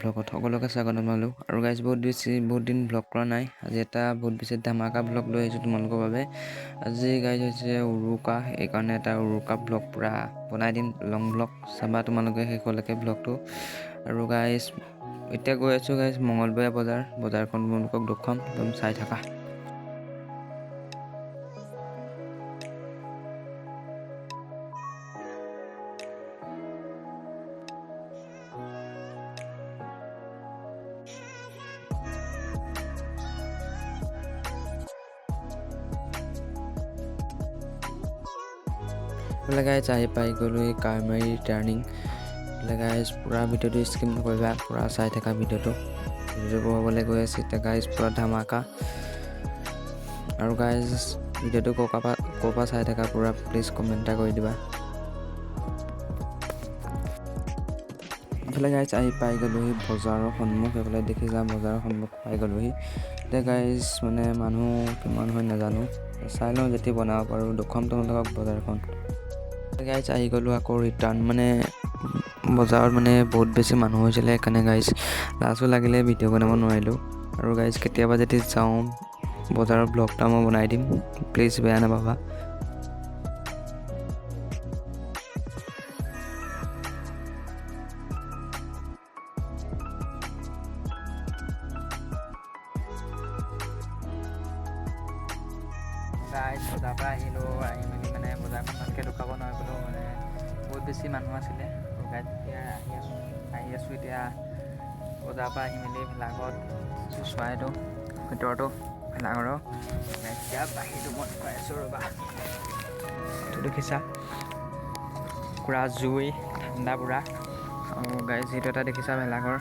ব্লগত সকলোকে স্বাগতম জনালোঁ। আৰু গাইজ বহুত দিন ব্লগ কৰা নাই। আজি এটা বহুত বেছি ধামাকা ব্লগ লৈ আহিছোঁ তোমালোকৰ বাবে। আজি গাইজ হৈছে উৰুকা, এইকাৰণে এটা উৰুকা ব্লগ পূৰা বনাই দিম, লং ব্লগ চাবা তোমালোকে শেষলৈকে ব্লগটো। আৰু গাইজ এতিয়া গৈ আছোঁ গাইজ মঙলবৰীয়া বজাৰখন তোমালোকক দেখুৱাম, একদম চাই থাকা। বোলে গাইজ আহি পাই গ'লোঁ এই কাৰমাৰী টাৰ্ণিং। বোলে গাইজ পূৰা ভিডিঅ'টো স্কিপ নকৰিবা, পূৰা চাই থাকা ভিডিঅ'টো হ'বলৈ গৈ আছে এতিয়া গাইজ পূৰা ধামাকা। আৰু গাইজ ভিডিঅ'টো ক'ৰ পৰা চাই থাকা পূৰা প্লিজ কমেণ্ট এটা কৰি দিবা। এইফালে গাইজ আহি পাই গ'লোহি বজাৰৰ সন্মুখ, এইফালে দেখি যাম বজাৰৰ সন্মুখ পাই গ'লোহি। এতিয়া গাইজ মানে মানুহ কিমান হয় নাজানো, চাই লওঁ যেতিয়া বনাব পাৰোঁ দেখুৱাম তোমালোকক বজাৰখন। গাইজ আহি গ'লোঁ আকৌ ৰিটাৰ্ণ, মানে বজাৰত মানে বহুত বেছি মানুহ হৈছিলে সেইকাৰণে গাইজ লাজো লাগিলে ভিডিঅ' বনাব নোৱাৰিলোঁ। আৰু গাইজ কেতিয়াবা যদি যাওঁ বজাৰৰ ব্লগ এটা মই বনাই দিম, প্লিজ বেয়া নাপাবা। গাইজ বজাৰৰ পৰা আহিলোঁ, আহি মেলি মানে বজাৰখন ভালকৈ দেখুৱাব নোৱাৰিলোঁ, মানে বহুত বেছি মানুহ আছিলে। আৰু গাইজ এতিয়া আহি আছোঁ এতিয়া বজাৰৰ পৰা আহি মেলি ভেলাঘৰত চৰাইটো ভিতৰতো ভেলাঘৰৰ এতিয়া বাহিৰটো মই দেখুৱাই আছোঁ ৰ'বা। এইটো দেখিছা পূৰা জুই ঠাণ্ডা পূৰা। আৰু গাইজ যিটো এটা দেখিছা ভেলাঘৰ,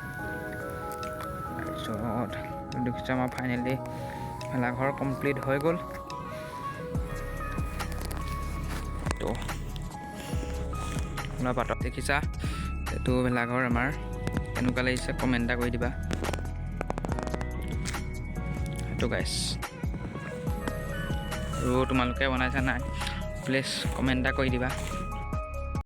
তাৰপিছত দেখিছা আমাৰ ফাইনেলি ভেলাঘৰ কমপ্লিট হৈ গ'ল। আপোনাৰ পাতত দেখিছা এইটো ভেলাঘৰ আমাৰ কেনেকুৱা লাগিছে কমেণ্ট এটা কৰি দিবা। সেইটো গাইজ আৰু তোমালোকে বনাইছা নাই প্লিজ কমেণ্ট এটা কৰি দিবা।